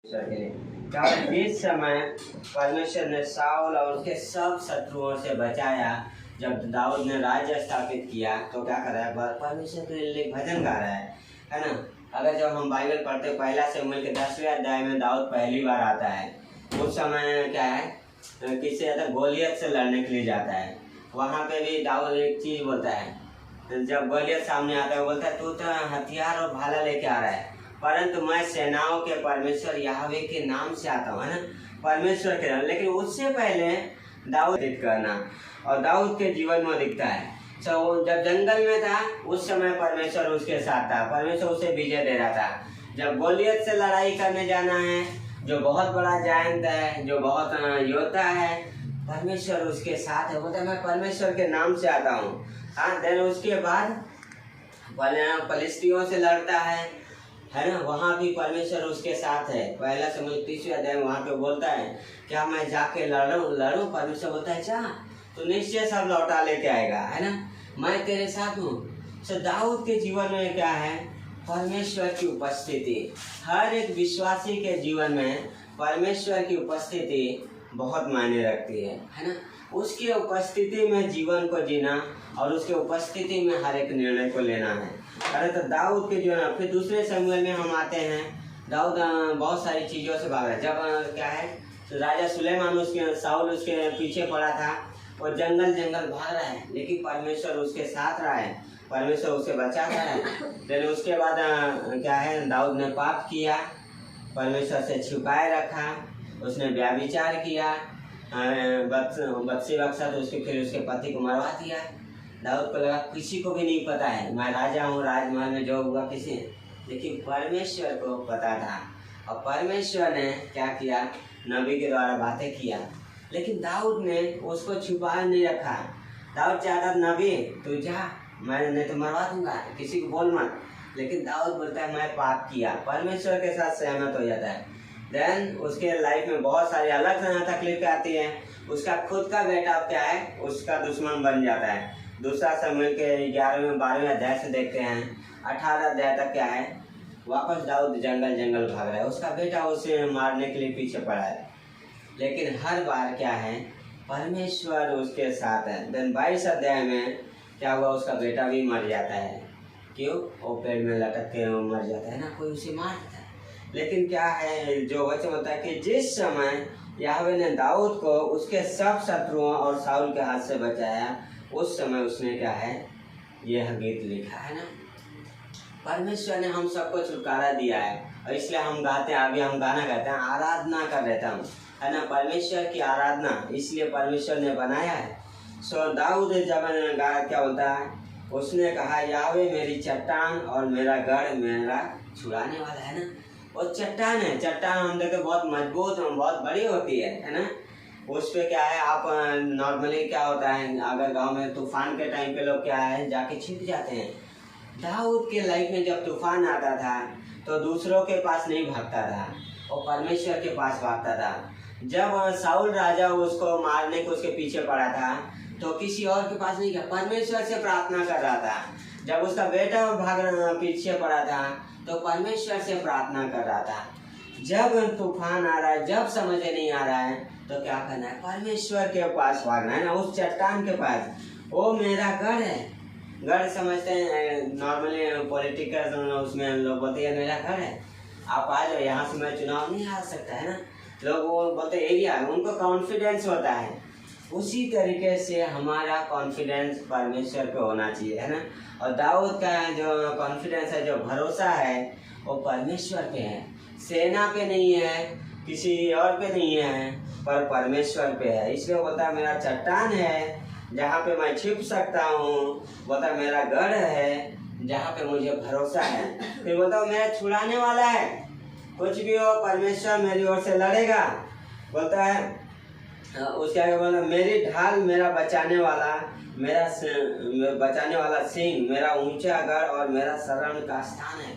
जिस समय परमेश्वर ने शाऊल और उसके सब शत्रुओं से बचाया, जब दाऊद ने राज्य स्थापित किया तो क्या कर रहा है, परमेश्वर के लिए भजन गा रहा है ना। अगर जब हम बाइबल पढ़ते पहला शमूएल के 10वें अध्याय में दाऊद पहली बार आता है, उस समय क्या है, किससे आता है, गोलियत से लड़ने के लिए जाता है। वहाँ पे भी दाऊद एक चीज़ बोलता है, जब गोलियत सामने आता है बोलता है तू तो हथियार और भाला लेके आ रहा है, परंतु मैं सेनाओं के परमेश्वर यहोवा के नाम से आता हूँ, है ना, परमेश्वर के नाम। लेकिन उससे पहले दाऊद करना, और दाऊद के जीवन में दिखता है तो जब जंगल में था उस समय परमेश्वर उसके साथ था, परमेश्वर उसे विजय दे रहा था। जब गोलियत से लड़ाई करने जाना है, जो बहुत बड़ा जायंट है, जो बहुत योद्धा है, परमेश्वर उसके साथ है, बोलता है मैं परमेश्वर के नाम से आता हूँ। हाँ, देन उसके बाद फलिस्तियों से लड़ता है ना, वहाँ भी परमेश्वर उसके साथ है। पहला शमूएल 30वें अध्याय में वहाँ पे बोलता है क्या मैं जाके लड़ूं, परमेश्वर बोलता है जा, तो निश्चय सब लौटा लेके आएगा, है ना, मैं तेरे साथ हूँ। तो दाऊद के जीवन में क्या है, परमेश्वर की उपस्थिति, हर एक विश्वासी के जीवन में परमेश्वर की उपस्थिति बहुत मायने रखती है ना। उसकी उपस्थिति में जीवन को जीना और उसके उपस्थिति में हर एक निर्णय को लेना है। अरे तो दाऊद के जो है, फिर दूसरे शमूएल में हम आते हैं, दाऊद बहुत सारी चीज़ों से भाग रहा है। जब क्या है, तो राजा सुलेमान उसके शाऊल उसके पीछे पड़ा था, वो जंगल भाग रहा है, लेकिन परमेश्वर उसके साथ रहा है, परमेश्वर उसे बचा रहा है। फिर उसके बाद क्या है, दाऊद ने पाप किया, परमेश्वर से छुपाए रखा, उसने व्यभिचार किया, बत्सीबा के साथ फिर उसके पति को मरवा दिया। दाऊद को लगा किसी को भी नहीं पता है, मैं राजा हूँ, राजमहल में जो हुआ किसी, लेकिन परमेश्वर को पता था। और परमेश्वर ने क्या किया, नबी के द्वारा बातें किया, लेकिन दाऊद ने उसको छुपा नहीं रखा। दाऊद चाहता नबी तू जा, मैं नहीं तो मरवा दूंगा, किसी को बोल मत, लेकिन दाऊद बोलता है मैं पाप किया, परमेश्वर के साथ सहमत हो जाता है। देन उसके लाइफ में बहुत सारी अलग तकलीफें आती हैं। उसका खुद का बेटा क्या है, उसका दुश्मन बन जाता है। दूसरा शमूएल के 11वें 12वें अध्याय से देखते हैं, 18 अध्याय तक क्या है, वापस दाऊद जंगल भाग रहा है, उसका बेटा उसे मारने के लिए पीछे पड़ा है, लेकिन हर बार क्या है, परमेश्वर उसके साथ है। देन 22 अध्याय में क्या हुआ, उसका बेटा भी मर जाता है। क्यों, वो पेड़ में लटक के मर जाता है ना, कोई उसे मार देता है। लेकिन क्या है, जो वचन होता है कि जिस समय यहोवा ने दाऊद को उसके सब शत्रुओं और शाऊल के हाथ से बचाया, उस समय उसने क्या है, यह गीत लिखा है ना। परमेश्वर ने हम सबको छुटकारा दिया है, और इसलिए हम गाते हैं, अभी हम गाना गाते हैं, आराधना कर रहता हूँ, है ना, परमेश्वर की आराधना, इसलिए परमेश्वर ने बनाया है। सो दाऊद जब क्या बोलता है, उसने कहा यहोवा मेरी चट्टान और मेरा गढ़, मेरा छुड़ाने वाला, है ना। वो चट्टान है, चट्टान हम देखे बहुत मजबूत बहुत बड़ी होती है ना। उस पे क्या है, आप नॉर्मली क्या होता है, अगर गांव में तूफान के टाइम पे लोग क्या है जाके छिप जाते हैं। दाऊद के लाइफ में जब तूफान आता था तो दूसरों के पास नहीं भागता था, वो परमेश्वर के पास भागता था। जब शाऊल राजा उसको मारने को उसके पीछे पड़ा था तो किसी और के पास नहीं गया, परमेश्वर से प्रार्थना कर रहा था। जब उसका बेटा पीछे पड़ा था तो परमेश्वर से प्रार्थना कर रहा था। जब तूफान आ रहा है, जब समझ नहीं आ रहा है, तो क्या करना है, परमेश्वर के पास भागना है ना, उस चट्टान के पास। वो मेरा गढ़ है, गढ़ समझते हैं नॉर्मली पॉलिटिकल, उसमें लोग बोलते हैं मेरा गढ़ है, आप आ जाओ, यहाँ से मैं चुनाव नहीं आ सकता, है ना, लोग वो बोलते एरिया, उनको कॉन्फिडेंस होता है। उसी तरीके से हमारा कॉन्फिडेंस परमेश्वर पे होना चाहिए, है ना। और दाऊद का जो कॉन्फिडेंस है, जो भरोसा है, वो परमेश्वर पे है, सेना पे नहीं है, किसी और पे नहीं है, पर परमेश्वर पे है। इसलिए बोलता है मेरा चट्टान है जहाँ पे मैं छिप सकता हूँ, बोलता है मेरा गढ़ है जहाँ पे मुझे भरोसा है। फिर बोलता हूँ मेरा छुड़ाने वाला है, कुछ भी हो परमेश्वर मेरी ओर से लड़ेगा। बोलता है उसके आगे बोला मेरी ढाल, मेरा बचाने वाला सिंह, मेरा ऊंचा गढ़ और मेरा शरण का स्थान है।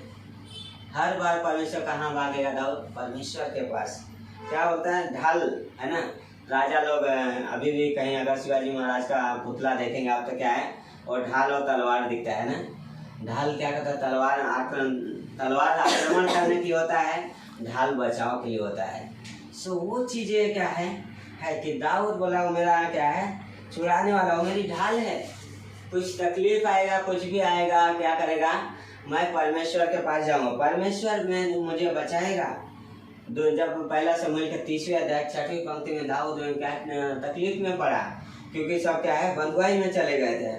हर बार परमेश्वर कहाँ भागेगा दाऊद, परमेश्वर के पास। क्या बोलता है, ढाल, है ना। राजा लोग अभी भी कहीं अगर शिवाजी महाराज का पुतला देखेंगे आप तो क्या है, और ढाल और तलवार दिखता है ना। ढाल क्या करता है, तलवार आक्रमण करने की होता है, ढाल बचाव के लिए होता है। सो वो चीज़ें क्या है कि दाऊद बोला वो मेरा क्या है, छुड़ाने वाला, वो मेरी ढाल है। कुछ तकलीफ आएगा, कुछ भी आएगा, क्या करेगा, मैं परमेश्वर के पास जाऊंगा, परमेश्वर में मुझे बचाएगा। जब पहला समूएल के 30वें अध्याय 6वीं पंक्ति में दाऊद क्या तकलीफ में पड़ा, क्योंकि सब क्या है बंधुआई में चले गए थे।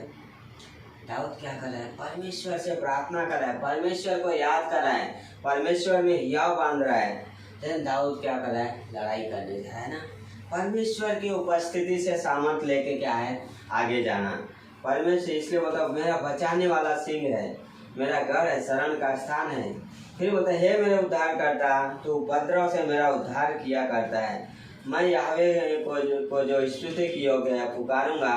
दाऊद क्या कर रहा है, परमेश्वर से प्रार्थना कर रहा है, परमेश्वर को याद कर रहा है, परमेश्वर में हियाव बांध रहा है। लेकिन दाऊद क्या कर रहा है, लड़ाई करने जा रहा है ना। परमेश्वर की उपस्थिति से सामर्थ लेके क्या है, आगे जाना। परमेश्वर इसलिए बोलता मेरा बचाने वाला सिंह है, मेरा गढ़ है, शरण का स्थान है। फिर बोलता है हे मेरे उद्धार करता, तो उपद्रव से मेरा उद्धार किया करता है। मैं याहवे को जो स्तुति की योग्य है पुकारूंगा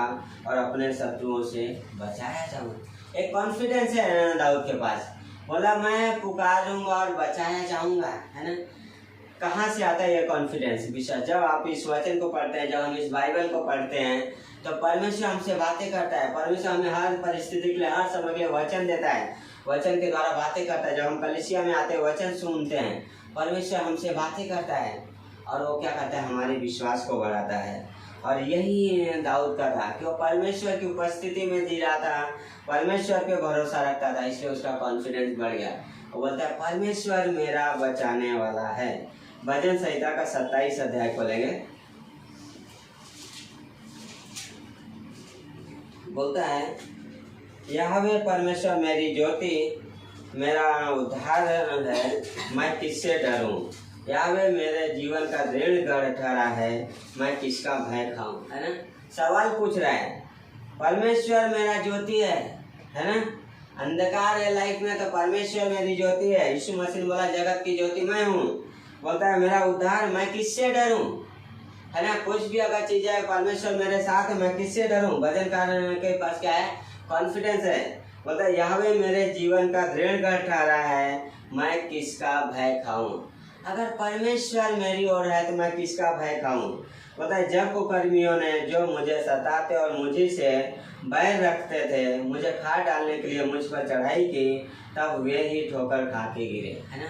और अपने शत्रुओं से बचाया जाऊंगा। एक कॉन्फिडेंस है दाऊद के पास, बोला मैं पुकारूंगा और बचाया जाऊंगा, है ना। कहाँ से आता है ये कॉन्फिडेंस, विश्वास। जब आप इस वचन को पढ़ते हैं, जब हम इस बाइबल को पढ़ते हैं, तो परमेश्वर हमसे बातें करता है। परमेश्वर हमें हर परिस्थिति के लिए, हर समय के लिए वचन देता है, वचन के द्वारा बातें करता है। जब हम कलीसिया में आते हैं, वचन सुनते हैं, परमेश्वर हमसे बातें करता है और वो क्या करता है, हमारे विश्वास को बढ़ाता है। और यही दाऊद का था कि वो परमेश्वर की उपस्थिति में जी रहा था, परमेश्वर पे भरोसा रखता था, इसलिए उसका कॉन्फिडेंस बढ़ गया। वो बोलता है परमेश्वर मेरा बचाने वाला है। भजन संहिता का 27 अध्याय खोलेंगे। बोलता है यहोवा परमेश्वर मेरी ज्योति, मेरा उद्धार है, मैं किससे डरूं। यहोवा मेरे जीवन का दृढ़ गढ़ ठहरा है, मैं किसका भय खाऊं, है ना। सवाल पूछ रहा है, परमेश्वर मेरा ज्योति है ना। अंधकार है लाइफ में, तो परमेश्वर मेरी ज्योति है। यीशु मसीह ने बोला जगत की ज्योति मैं हूँ। बोलता है मेरा उद्धार, मैं किससे डरूं, है ना। कुछ भी अगर चीज है, परमेश्वर मेरे साथ है, मैं किससे डरूं। भजनकार के पास क्या है, कॉन्फिडेंस है। बोलता है यहोवा मेरे जीवन का दृढ़ गढ़ ठहरा है, मैं किसका भय खाऊं। अगर परमेश्वर मेरी ओर है तो मैं किसका भय खाऊं। बोलता है जब कुकर्मियों ने जो मुझे सताते और मुझे से बैर रखते थे, मुझे खा डालने के लिए मुझ पर चढ़ाई की, तब वे ही ठोकर खा के गिरे, है ना।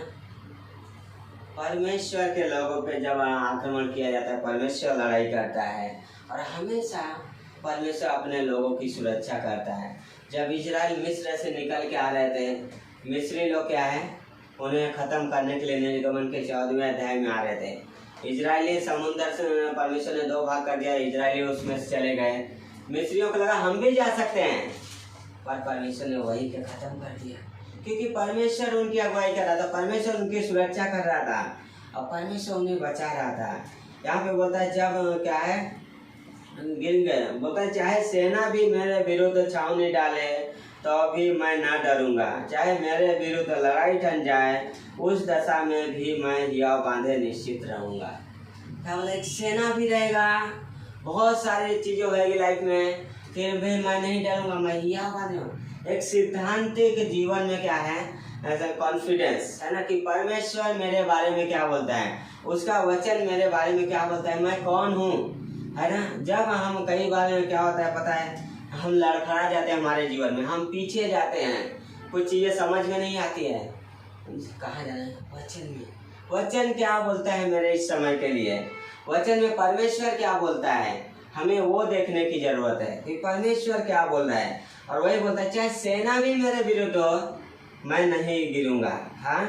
परमेश्वर के लोगों पे जब आक्रमण किया जाता है, परमेश्वर लड़ाई करता है और हमेशा परमेश्वर अपने लोगों की सुरक्षा करता है। जब इजराइल मिस्र से निकल के आ रहे थे, मिस्री लोग क्या है, उन्हें खत्म करने के लिए निर्गमन के 14वें अध्याय में आ रहे थे। इजरायली समुद्र से परमेश्वर ने 2 भाग कर दिया, इजरायली उसमें से चले गए। मिस्रियों को लगा हम भी जा सकते हैं, पर परमेश्वर ने वही के खत्म कर दिया, क्योंकि परमेश्वर उनकी अगुवाई कर रहा था, परमेश्वर उनकी सुरक्षा कर रहा था और परमेश्वर उन्हें बचा रहा था। यहाँ पे बोलता है जब क्या है गिर गए, बोलता है चाहे सेना भी मेरे विरुद्ध छावनी डाले तो भी मैं न डरूंगा, चाहे मेरे विरुद्ध लड़ाई ठन जाए, उस दशा में भी मैं हियाव बांधे निश्चित रहूंगा। क्या बोला, एक सेना भी रहेगा, बहुत सारी चीजें होगी लाइफ में, फिर भी मैं नहीं डरूंगा, मैं हियाव बांधे। एक सिद्धांतिक जीवन में क्या है, ऐसा कॉन्फिडेंस है ना, कि परमेश्वर मेरे बारे में क्या बोलता है, उसका वचन मेरे बारे में क्या बोलता है, मैं कौन हूँ, है ना। जब हम कई बार क्या होता है पता है, हम लड़खड़ा जाते हैं हमारे जीवन में, हम पीछे जाते हैं, कुछ चीजें समझ में नहीं आती है, कहाँ जाना है, वचन में। वचन क्या बोलता है मेरे इस समय के लिए, वचन में परमेश्वर क्या बोलता है, हमें वो देखने की जरूरत है कि परमेश्वर क्या बोल रहा है। और वही बोलता है चाहे सेना भी मेरे विरुद्ध हो, मैं नहीं गिरूंगा। हाँ,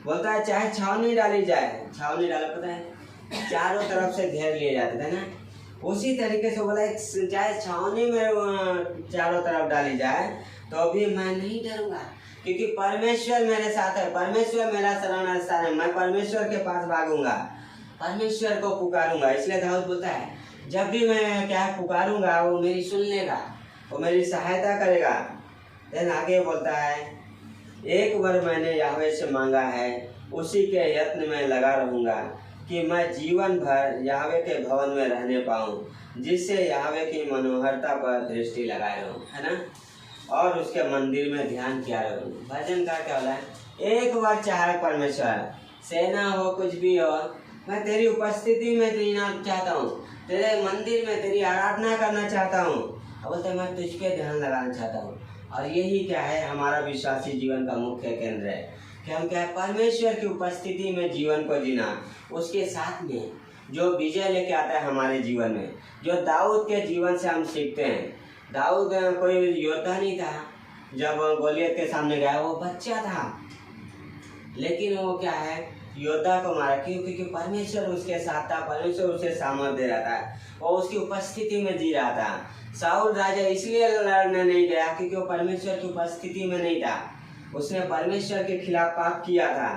बोलता है चाहे छावनी डाली जाए, छावनी डाला पता है चारों तरफ से घेर लिए जाते थे ना, उसी तरीके से बोला चाहे छावनी में चारों तरफ डाली जाए तो भी मैं नहीं डरूंगा, क्योंकि परमेश्वर मेरे साथ है, परमेश्वर मेरा शरण स्थान है, मैं परमेश्वर के पास भागूंगा, परमेश्वर को पुकारूंगा। इसलिए दाऊद बोलता है जब भी मैं क्या पुकारूंगा वो मेरी सुन लेगा, वो मेरी सहायता करेगा। देन आगे बोलता है एक बार मैंने यहोवा से मांगा है, उसी के यत्न में लगा रहूंगा कि मैं जीवन भर यहोवा के भवन में रहने पाऊं, जिससे यहोवा की मनोहरता पर दृष्टि लगाए रहूं, है ना, और उसके मंदिर में ध्यान किया रहूं। भजन का क्या बोला है, एक बार चाहे परमेश्वर, सेना हो कुछ भी हो, मैं तेरी उपस्थिति में जीना चाहता हूँ, तेरे मंदिर में तेरी आराधना करना चाहता हूँ। अब बोलते मैं तुझ पे ध्यान लगाना चाहता हूँ। और यही क्या है हमारा विश्वासी जीवन का मुख्य केंद्र है, कि हम क्या है, परमेश्वर की उपस्थिति में जीवन को जीना। उसके साथ में जो विजय लेके आता है हमारे जीवन में, जो दाऊद के जीवन से हम सीखते हैं। दाऊद कोई योद्धा नहीं था, जब गोलियत के सामने गया वो बच्चा था, लेकिन वो क्या है, योद्धा को मारा। क्यों? क्योंकि परमेश्वर उसके साथ था, परमेश्वर उसे सामर्थ्य दे रहा था, वो उसकी उपस्थिति में जी रहा था। शाऊल राजा इसलिए लड़ने नहीं गया क्योंकि वो परमेश्वर की उपस्थिति में नहीं था। उसने परमेश्वर के खिलाफ पाप किया था,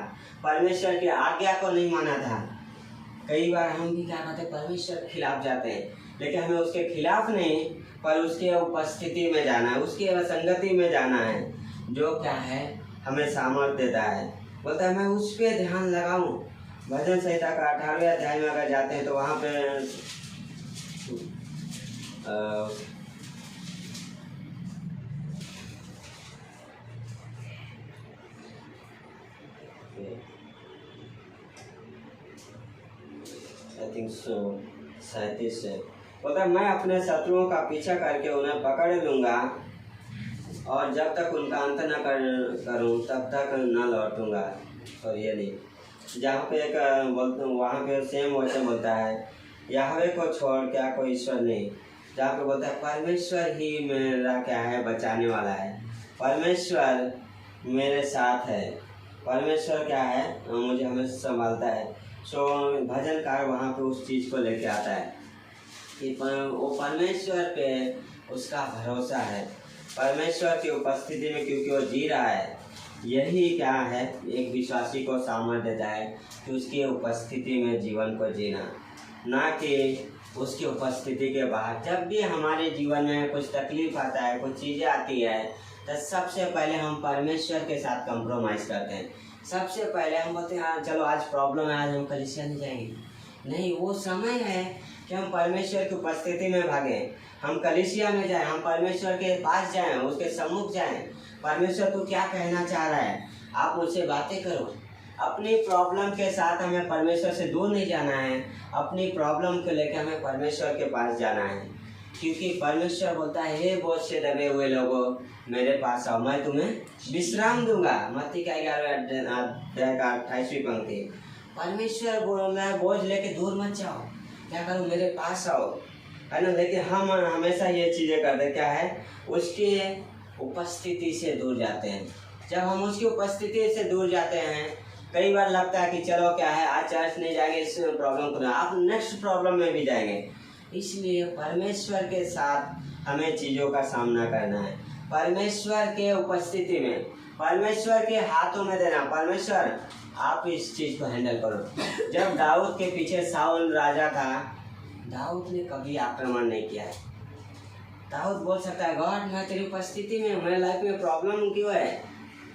परमेश्वर की आज्ञा को नहीं माना था। कई बार हम भी क्या करते हैं, परमेश्वर के खिलाफ जाते हैं, लेकिन हमें उसके खिलाफ नहीं, पर उसके उपस्थिति में जाना है, उसकी संगति में जाना है, जो क्या है हमें सामर्थ्य देता है। बोलता है मैं उस पर ध्यान लगाऊं। भजन संहिता का 18वें अध्याय में अगर जाते हैं तो वहाँ पे आई थिंक सो 37 से बोलता मैं अपने शत्रुओं का पीछा करके उन्हें पकड़ लूँगा और जब तक उनका अंत न करूँ तब तक न लौटूंगा। और ये नहीं, जहाँ पे एक बोलते वहाँ पे सेम वचन बोलता है, यहोवा को छोड़ क्या कोई ईश्वर नहीं। जहाँ पे बोलता है परमेश्वर ही मेरा क्या है, बचाने वाला है, परमेश्वर मेरे साथ है, परमेश्वर क्या है, मुझे हमेशा संभालता है। सो भजनकार वहाँ पे उस चीज़ को लेके आता है कि वो परमेश्वर पे उसका भरोसा है, परमेश्वर की उपस्थिति में क्योंकि वो जी रहा है। यही क्या है, एक विश्वासी को सामर्थ्य देता है कि उसकी उपस्थिति में जीवन को जीना, ना कि उसकी उपस्थिति के बाहर। जब भी हमारे जीवन में कुछ तकलीफ आता है, कुछ चीज़ें आती है, तो सबसे पहले हम परमेश्वर के साथ कंप्रोमाइज़ करते हैं। सबसे पहले हम बोलते हैं हाँ चलो आज प्रॉब्लम है, आज हम कलीसिया नहीं जाएंगे। नहीं, वो समय है कि हम परमेश्वर की उपस्थिति में भागें, हम कलीसिया में जाएं, हम परमेश्वर के पास जाएं, उसके सम्मुख जाएं। परमेश्वर तू क्या कहना चाह रहा है, आप मुझसे बातें करो। अपनी प्रॉब्लम के साथ हमें परमेश्वर से दूर नहीं जाना है, अपनी प्रॉब्लम को लेकर हमें परमेश्वर के पास जाना है, क्योंकि परमेश्वर बोलता है हे बोझ से दबे हुए लोगों मेरे पास आओ, मैं तुम्हें विश्राम दूंगा। मत्ती का 11वें अध्याय का 28वीं पंक्ति। परमेश्वर बोल रहा है बोझ लेके दूर मत जाओ, क्या करो, मेरे पास आओ, है ना। लेकिन हम हमेशा ये चीज़ें करते क्या है, उसकी उपस्थिति से दूर जाते हैं। जब हम उसकी उपस्थिति से दूर जाते हैं, कई बार लगता है कि चलो क्या है आज चर्च नहीं जाएंगे, इस प्रॉब्लम को, आप नेक्स्ट प्रॉब्लम में भी जाएंगे। इसलिए परमेश्वर के साथ हमें चीज़ों का सामना करना है, परमेश्वर के उपस्थिति में, परमेश्वर के हाथों में देना। परमेश्वर आप इस चीज़ को हैंडल करो। जब दाऊद के पीछे शाऊल राजा था, दाऊद ने कभी आक्रमण नहीं किया है। दाऊद बोल सकता है गॉड मैं तेरी उपस्थिति में, मेरे लाइफ में प्रॉब्लम क्यों है,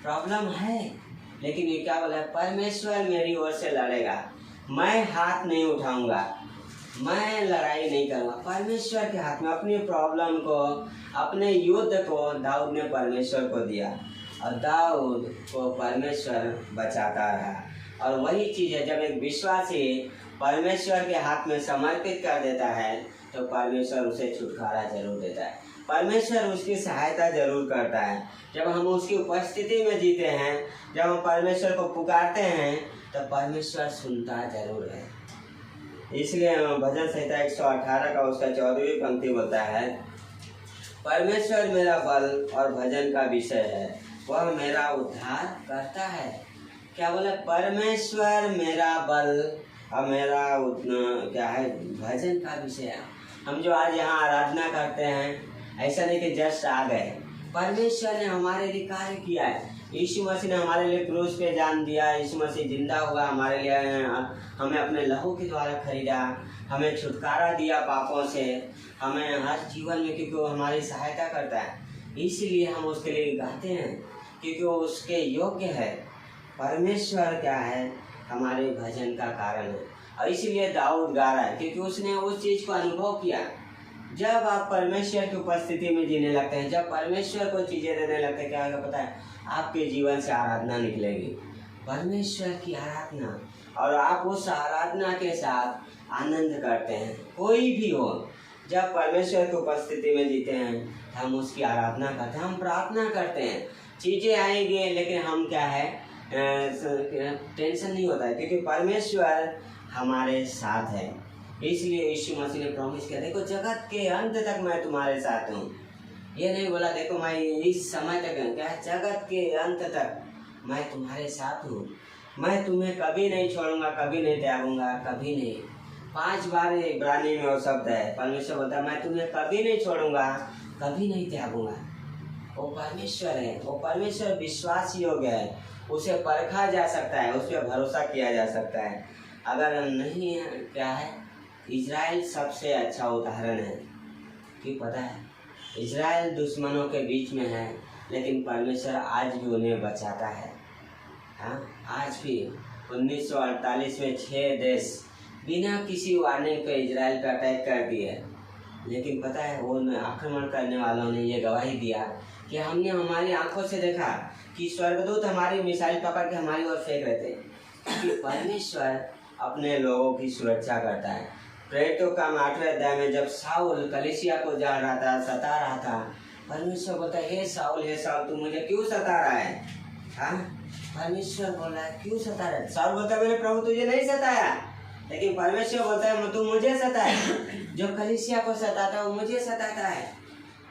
प्रॉब्लम है, लेकिन ये क्या बोला है, परमेश्वर मेरी ओर से लड़ेगा, मैं हाथ नहीं उठाऊंगा, मैं लड़ाई नहीं करूँगा। परमेश्वर के हाथ में अपनी प्रॉब्लम को, अपने युद्ध को दाऊद ने परमेश्वर को दिया और दाऊद को परमेश्वर बचाता रहा। और वही चीज़ है, जब एक विश्वासी परमेश्वर के हाथ में समर्पित कर देता है तो परमेश्वर उसे छुटकारा जरूर देता है, परमेश्वर उसकी सहायता जरूर करता है। जब हम उसकी उपस्थिति में जीते हैं, जब हम परमेश्वर को पुकारते हैं तो परमेश्वर सुनता जरूर है। इसलिए भजन संहिता 118 का उसका 14वीं पंक्ति बोलता है, परमेश्वर मेरा बल और भजन का विषय है, वह मेरा उद्धार करता है। क्या बोला, परमेश्वर मेरा बल और मेरा क्या है, भजन का विषय है। हम जो आज यहाँ आराधना करते हैं, ऐसा नहीं कि जस्ट आ गए, परमेश्वर ने हमारे लिए कार्य किया है। यीशु मसीह ने हमारे लिए क्रूस पे जान दिया, यीशु मसीह जिंदा हुआ हमारे लिए, हमें अपने लहू के द्वारा खरीदा, हमें छुटकारा दिया पापों से, हमें हर जीवन में, क्योंकि वो हमारी सहायता करता है। इसलिए हम उसके लिए गाते हैं, क्योंकि वो उसके योग्य है। परमेश्वर क्या है, हमारे भजन का कारण है। और इसीलिए दाऊद गा रहा है, क्योंकि उसने उस चीज़ को अनुभव किया। जब आप परमेश्वर की उपस्थिति में जीने लगते हैं, जब परमेश्वर को चीज़ें देने लगते हैं, क्या होगा पता है, आपके जीवन से आराधना निकलेगी, परमेश्वर की आराधना, और आप उस आराधना के साथ आनंद करते हैं। कोई भी हो, जब परमेश्वर की उपस्थिति में जीते हैं हम उसकी आराधना करते हैं, हम प्रार्थना करते हैं। चीज़ें आएंगी लेकिन हम क्या है, टेंशन नहीं होता है, क्योंकि परमेश्वर हमारे साथ है। इसलिए यीशु मसीह ने प्रॉमिस किया, देखो जगत के अंत तक मैं तुम्हारे साथ हूँ। ये नहीं बोला देखो मैं इस समय तक, क्या जगत के अंत तक मैं तुम्हारे साथ हूँ, मैं तुम्हें कभी नहीं छोड़ूंगा, कभी नहीं त्यागूंगा, कभी नहीं। 5 बार इब्रानी में वो शब्द है, परमेश्वर बोलता है मैं तुम्हें कभी नहीं छोड़ूंगा, कभी नहीं त्यागूंगा। वो परमेश्वर है, वो परमेश्वर विश्वास योग्य है, उसे परखा जा सकता है, उस पर भरोसा किया जा सकता है। अगर नहीं है, क्या है, इजराइल सबसे अच्छा उदाहरण है। क्यों पता है, इजराइल दुश्मनों के बीच में है, लेकिन परमेश्वर आज भी उन्हें बचाता है। हाँ, आज भी 1948 में 6 देश बिना किसी वार्निंग पे इजराइल पे अटैक कर दिए, लेकिन पता है वो आक्रमण करने वालों ने ये गवाही दिया कि हमने हमारी आंखों से देखा कि स्वर्गदूत हमारी मिसाइल पकड़ के हमारी ओर फेंक रहे थे। कि परमेश्वर अपने लोगों की सुरक्षा करता है। प्रेरितों का 8वें अध्याय में जब साउल कलीसिया को जान रहा था, सता रहा था, परमेश्वर बोलता है हे साउल तू मुझे क्यों सता रहा है? हाँ, परमेश्वर बोल रहा है क्यों सता रहा है? साउल बोलता है मेरे प्रभु तुझे नहीं सताया, लेकिन परमेश्वर बोलता है तू मुझे सताए। जो कलीसिया को सताता है वो मुझे सताता है।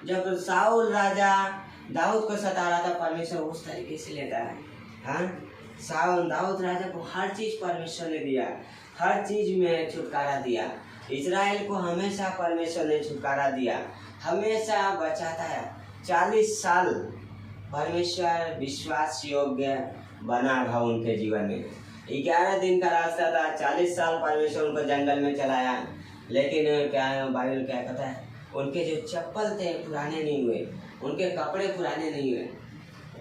जब साउल राजा दाऊद को सता रहा था, परमेश्वर उस तरीके से लेता है। हाँ, साउल दाऊद राजा को हर चीज परमेश्वर ने दिया, हर चीज में छुटकारा दिया। इजराइल को हमेशा परमेश्वर ने छुटकारा दिया, हमेशा बचाता है। 40 साल परमेश्वर विश्वास योग्य बना रहा उनके जीवन में। 11 दिन का रास्ता था, 40 साल परमेश्वर उनको जंगल में चलाया, लेकिन क्या बाइबल क्या कहता है, उनके जो चप्पल थे पुराने नहीं हुए, उनके कपड़े पुराने नहीं हुए।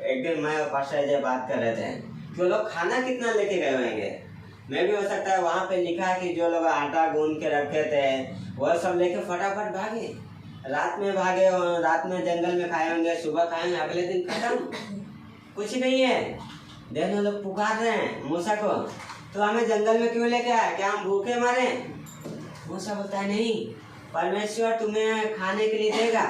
एक दिन मैं और पास्टर अजय बात कर रहे थे कि वो लोग खाना कितना लेके गए होंगे। मैं भी हो सकता है वहाँ पे लिखा है कि जो लोग आटा गूंद के रखे थे वह सब लेके फटाफट भागे, रात में भागे और रात में जंगल में खाए होंगे, सुबह खाए होंगे, अगले दिन खत्म, कुछ नहीं है। देखो लोग पुकार रहे हैं मूसा को, तो हमें जंगल में क्यों लेके आया, क्या हम भूखे मारे? मूसा बोलता है नहीं, परमेश्वर तुम्हें खाने के लिए देगा।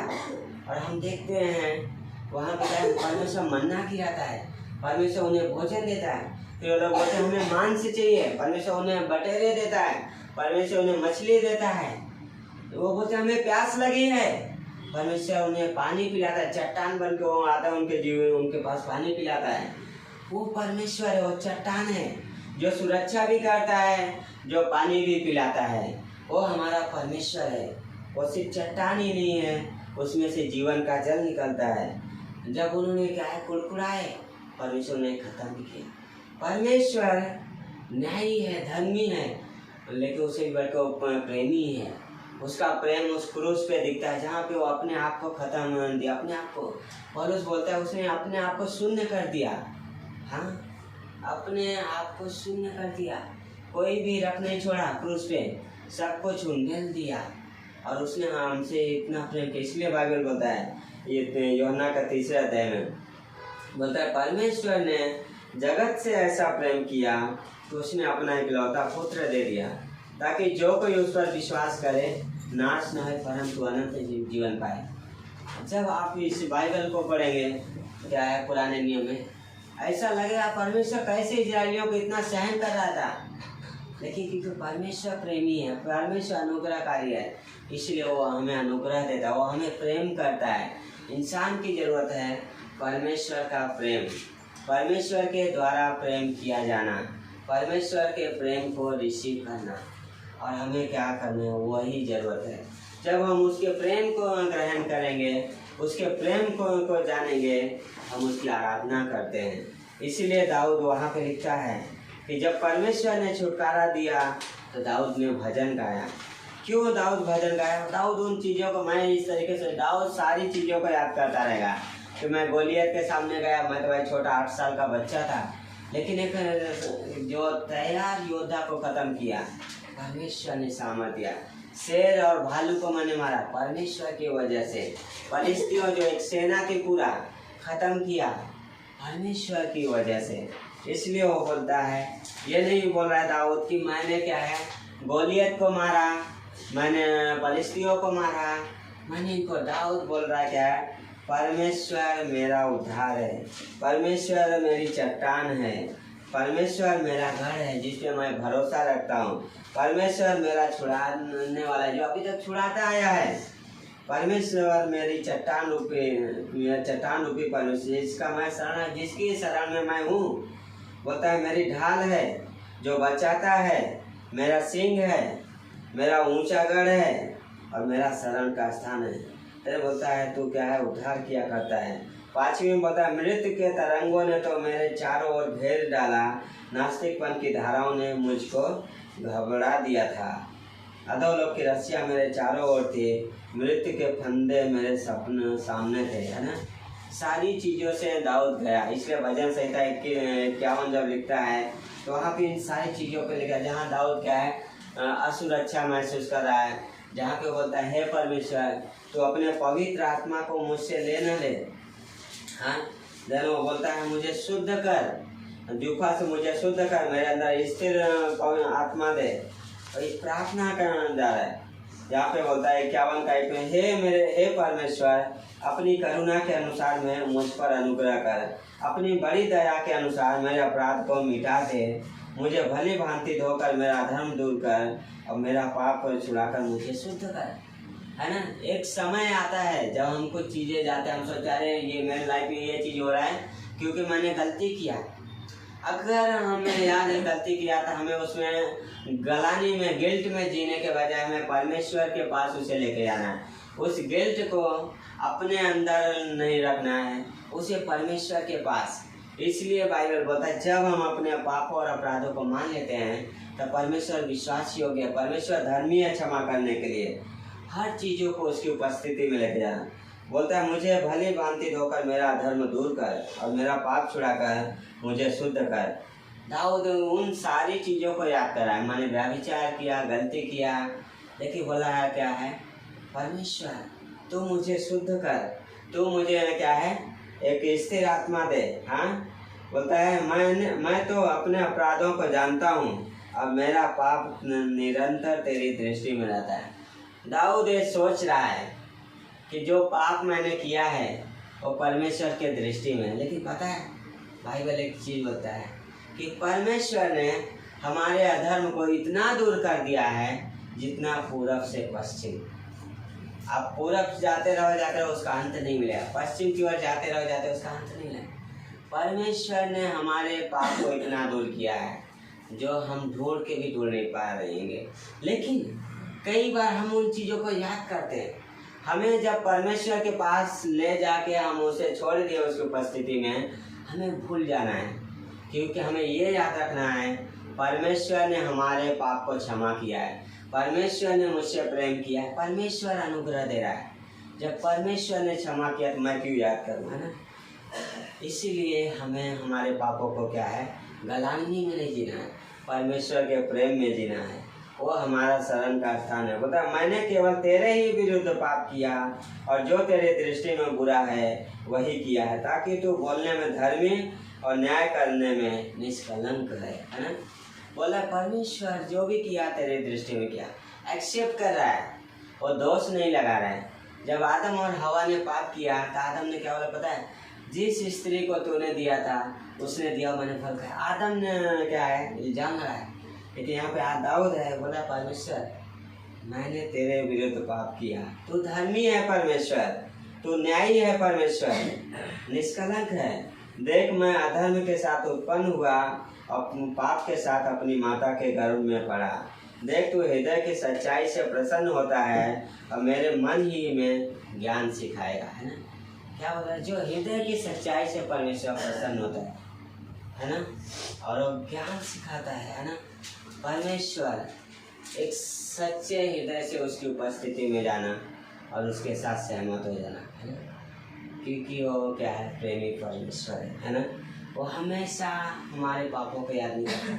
और हम देखते हैं वहाँ पे परमेश्वर मन्ना गिराता है, परमेश्वर उन्हें भोजन देता है। फिर वो लोग बोलते हैं हमें मांस चाहिए, परमेश्वर उन्हें बटेरे देता है, परमेश्वर उन्हें मछली देता है। वो बोलते हैं हमें प्यास लगी है, परमेश्वर उन्हें पानी पिलाता है, चट्टान बन के वो आता है उनके जीवन, उनके पास पानी पिलाता है। वो परमेश्वर है, वो चट्टान है जो सुरक्षा भी करता है, जो पानी भी पिलाता है। वो हमारा परमेश्वर है। वो सिर्फ चट्टान ही नहीं है, उसमें से जीवन का जल निकलता है। जब उन्होंने क्या है कुड़कुड़ाए, परमेश्वर ने खत्म भी किया। परमेश्वर न्यायी है, धर्मी है, लेकिन उसे बढ़कर प्रेमी है। उसका प्रेम उस क्रूस पे दिखता है जहाँ पे वो अपने आप को खत्म दिया, अपने आप को। पौलुस बोलता है उसने अपने आप को शून्य कर दिया। हाँ, अपने आप को शून्य कर दिया, कोई भी रख नहीं छोड़ा क्रूस पे, सब कुछ उंडेल दिया। और उसने हमसे इतना प्रेम किया, इसलिए बाइबल बोलता है ये यूहन्ना का 3 अध्याय में बोलता है परमेश्वर ने जगत से ऐसा प्रेम किया तो उसने अपना इकलौता पुत्र दे दिया, ताकि जो कोई उस पर विश्वास करे नाश न हो परंतु अनंत जीवन पाए। जब आप इस बाइबल को पढ़ेंगे, क्या है पुराने नियम में, ऐसा लगेगा परमेश्वर कैसे इजराइलियों को इतना सहन कर रहा था, लेकिन क्योंकि परमेश्वर प्रेमी है, परमेश्वर अनुग्रहकारी है, इसलिए वो हमें अनुग्रह देता है, वो हमें प्रेम करता है। इंसान की जरूरत है परमेश्वर का प्रेम, परमेश्वर के द्वारा प्रेम किया जाना, परमेश्वर के प्रेम को रिसीव करना, और हमें क्या करना है वही जरूरत है। जब हम उसके प्रेम को ग्रहण करेंगे, उसके प्रेम को जानेंगे, हम उसकी आराधना करते हैं। इसलिए दाऊद वहाँ पे लिखता है कि जब परमेश्वर ने छुटकारा दिया तो दाऊद ने भजन गाया। क्यों दाऊद भजन गाया? दाऊद उन चीज़ों को, मैं इस तरीके से दाऊद सारी चीज़ों को याद करता रहेगा कि मैं गोलियत के सामने गया, मैं तो भाई छोटा 8 साल का बच्चा था, लेकिन एक जो तैयार योद्धा को ख़त्म किया परमेश्वर ने सामर्थ दिया। शेर और भालू को मैंने मारा परमेश्वर की वजह से। फलिस्तियों जो एक सेना के पूरा ख़त्म किया परमेश्वर की वजह से। इसलिए वो बोलता है, ये नहीं बोल रहा है दाऊद कि मैंने क्या है गोलियत को मारा, मैंने फलिस्तियों को मारा, मैंने इनको। दाऊद बोल रहा है क्या है, परमेश्वर मेरा उद्धार है, परमेश्वर मेरी चट्टान है, परमेश्वर मेरा घर है जिस पे मैं भरोसा रखता हूँ। परमेश्वर मेरा छुड़ाने वाला है जो अभी तक छुड़ाता आया है। परमेश्वर मेरी चट्टान रूपी परमेश्वर जिसका मैं शरण, जिसकी शरण में मैं हूँ। बोलता है मेरी ढाल है जो बचाता है, मेरा सिंह है, मेरा ऊंचा गढ़ है और मेरा शरण का स्थान है। फिर बोलता है तू क्या है, उद्धार किया करता है। 5वीं में बोलता है मृत्यु के तरंगों ने तो मेरे चारों ओर घेर डाला, नास्तिकपन की धाराओं ने मुझको घबरा दिया था। अधोलोक की रस्सियाँ मेरे चारों ओर थी, मृत्यु के फंदे मेरे सपने सामने थे, है ना। सारी चीज़ों से दाऊद गया। इसलिए भजन संहिता 51 जब लिखता है तो वहाँ पे इन सारी चीज़ों पे लिखा है जहाँ दाऊद क्या है, असुरक्षा महसूस कर रहा है, जहाँ पे बोलता है हे परमेश्वर तो अपने पवित्र आत्मा को मुझसे ले न ले। हाँ, देन वो बोलता है मुझे शुद्ध कर, दुखा से मुझे शुद्ध कर, मेरे अंदर स्थिर आत्मा दे। और ये प्रार्थना करने जा रहा है। जहाँ पे बोलता है 51 का 1 में हे परमेश्वर अपनी करुणा के अनुसार में मुझ पर अनुग्रह कर, अपनी बड़ी दया के अनुसार मेरे अपराध को मिटा दे, मुझे भली भांति धोकर मेरा धर्म दूर कर और मेरा पाप छुड़ाकर मुझे शुद्ध कर, है ना। एक समय आता है जब हम कुछ चीज़ें जाते हैं, हम सोचते हैं ये मेरे लाइफ में ये चीज़ हो रहा है क्योंकि मैंने गलती किया। अगर हमें याद है गलती किया तो हमें उसमें गलानी में, गिल्ट में जीने के बजाय हमें परमेश्वर के पास उसे लेके जाना है। उस गिल्ट को अपने अंदर नहीं रखना है, उसे परमेश्वर के पास। इसलिए बाइबल बोलता है जब हम अपने पापों और अपराधों को मान लेते हैं तो परमेश्वर विश्वास योग्य है, परमेश्वर धर्मी है क्षमा करने के लिए, हर चीज़ों को उसकी उपस्थिति में लेके जाना। बोलता है मुझे भली भांति धोकर मेरा धर्म दूर कर और मेरा पाप छुड़ाकर मुझे शुद्ध कर। दाऊद उन सारी चीज़ों को याद कर रहा है, मैंने व्यभिचार किया, गलती किया, लेकिन बोला है क्या है, परमेश्वर तू मुझे शुद्ध कर, तू मुझे क्या है एक स्थिर आत्मा दे। हाँ, बोलता है मैं तो अपने अपराधों को जानता हूँ, अब मेरा पाप निरंतर तेरी दृष्टि में रहता है। दाऊद ये सोच रहा है कि जो पाप मैंने किया है वो परमेश्वर के दृष्टि में है, लेकिन पता है बाइबल एक चीज़ बोलता है कि परमेश्वर ने हमारे अधर्म को इतना दूर कर दिया है जितना पूरब से पश्चिम। आप पूरब जाते रहो उसका अंत नहीं मिलेगा, पश्चिम की ओर जाते रहो उसका अंत नहीं मिलेगा। परमेश्वर ने हमारे पाप को इतना दूर किया है जो हम ढूंढ के भी ढूंढ नहीं पा रहे हैं। लेकिन कई बार हम उन चीज़ों को याद करते हैं। हमें जब परमेश्वर के पास ले जाके हम उसे छोड़ दिए उसकी उपस्थिति में, हमें भूल जाना है, क्योंकि हमें ये याद रखना है परमेश्वर ने हमारे पाप को क्षमा किया है, परमेश्वर ने मुझसे प्रेम किया है, परमेश्वर अनुग्रह दे रहा है। जब परमेश्वर ने क्षमा किया तो मैं क्यों याद करूँ, है ना। इसीलिए हमें हमारे पापों को क्या है, गलानी में नहीं जीना है, परमेश्वर के प्रेम में जीना है। वो हमारा शरण का स्थान है। बता मैंने केवल तेरे ही विरुद्ध पाप किया और जो तेरे दृष्टि में बुरा है वही किया है, ताकि तू बोलने में धर्मी और न्याय करने में निष्कलंक है ना। बोला परमेश्वर जो भी किया तेरे दृष्टि में किया, एक्सेप्ट कर रहा है, वो दोष नहीं लगा रहा है। जब आदम और हवा ने पाप किया तो आदम ने क्या बोला पता है, जिस स्त्री को तूने दिया था उसने दिया मैंने फल खाया। आदम ने क्या है, इल्जाम लगाया। लेकिन यहाँ पे दाऊद है, बोला परमेश्वर मैंने तेरे विरुद्ध पाप किया, तू धर्मी है परमेश्वर, तू न्यायी है परमेश्वर, निष्कलंक है। देख मैं अधर्म के साथ उत्पन्न हुआ और पाप के साथ अपनी माता के गर्भ में पड़ा। देख तू हृदय की सच्चाई से प्रसन्न होता है और मेरे मन ही में ज्ञान सिखाएगा, है ना। क्या बोला, जो हृदय की सच्चाई से परमेश्वर प्रसन्न होता है ना, और ज्ञान सिखाता है ना। परमेश्वर एक सच्चे हृदय से उसकी उपस्थिति में जाना और उसके साथ सहमत हो जाना, है ना, क्योंकि वो क्या है, प्रेमी परमेश्वर है ना। वो हमेशा हमारे पापों को याद नहीं करता,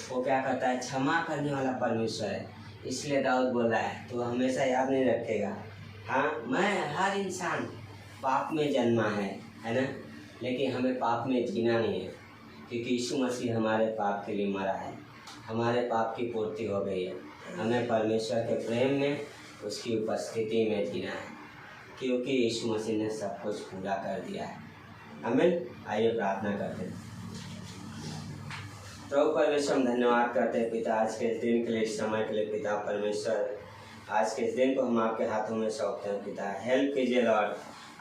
वो क्या करता है, क्षमा करने वाला परमेश्वर है। इसलिए दाऊद बोल रहा है तो हमेशा याद नहीं रखेगा। हाँ, मैं हर इंसान पाप में जन्मा है ना, लेकिन हमें पाप में जीना नहीं है, क्योंकि यीशु मसीह हमारे पाप के लिए मरा है, हमारे पाप की पूर्ति हो गई है। हमें परमेश्वर के प्रेम में उसकी उपस्थिति में जीना है, क्योंकि यीशु मसीह ने सब कुछ पूरा कर दिया है। आमीन। आइए प्रार्थना करते हैं। प्रभु परमेश्वर हम धन्यवाद करते हैं पिता, आज के इस दिन के लिए, इस समय के लिए पिता परमेश्वर। आज के इस दिन को हम आपके हाथों में सौंपते हैं पिता। हेल्प कीजिए लॉर्ड,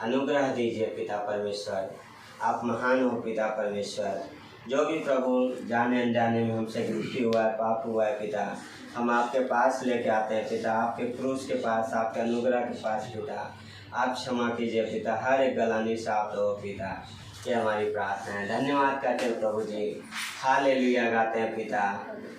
अनुग्रह दीजिए पिता परमेश्वर। आप महान हो पिता परमेश्वर। जो भी प्रभु जाने अनजाने में हमसे गलती हुआ है, पाप हुआ है पिता, हम आपके पास लेके आते हैं पिता, आपके क्रूस के पास, आपके अनुग्रह के पास पिता। आप क्षमा कीजिए पिता, हर एक गलानी साफ हो पिता। ये हमारी प्रार्थना है। धन्यवाद करते हैं प्रभु जी, हालेलुया गाते हैं पिता।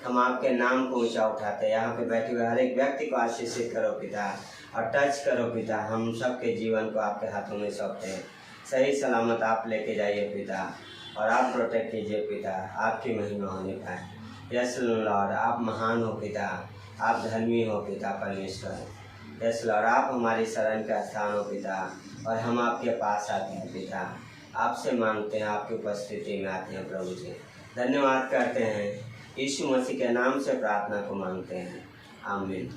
हम आपके नाम को ऊंचा उठाते हैं। यहाँ पे बैठे हुए हर एक व्यक्ति को आशीषित करो पिता, और टच करो पिता। हम सबके जीवन को आपके हाथों में सौंपते हैं। सही सलामत आप लेके जाइए पिता, और आप प्रोटेक्ट कीजिए पिता, आपकी महिमा होने पाए। यस लॉर्ड, आप महान हो पिता, आप धर्मी हो पिता परमेश्वर। यस लॉर्ड, आप हमारी शरण का स्थान हो पिता, और हम आपके पास आते हैं पिता, आपसे मांगते हैं, आपकी उपस्थिति में आते हैं प्रभु जी। धन्यवाद करते हैं, यीशु मसीह के नाम से प्रार्थना को मांगते हैं, आमीन।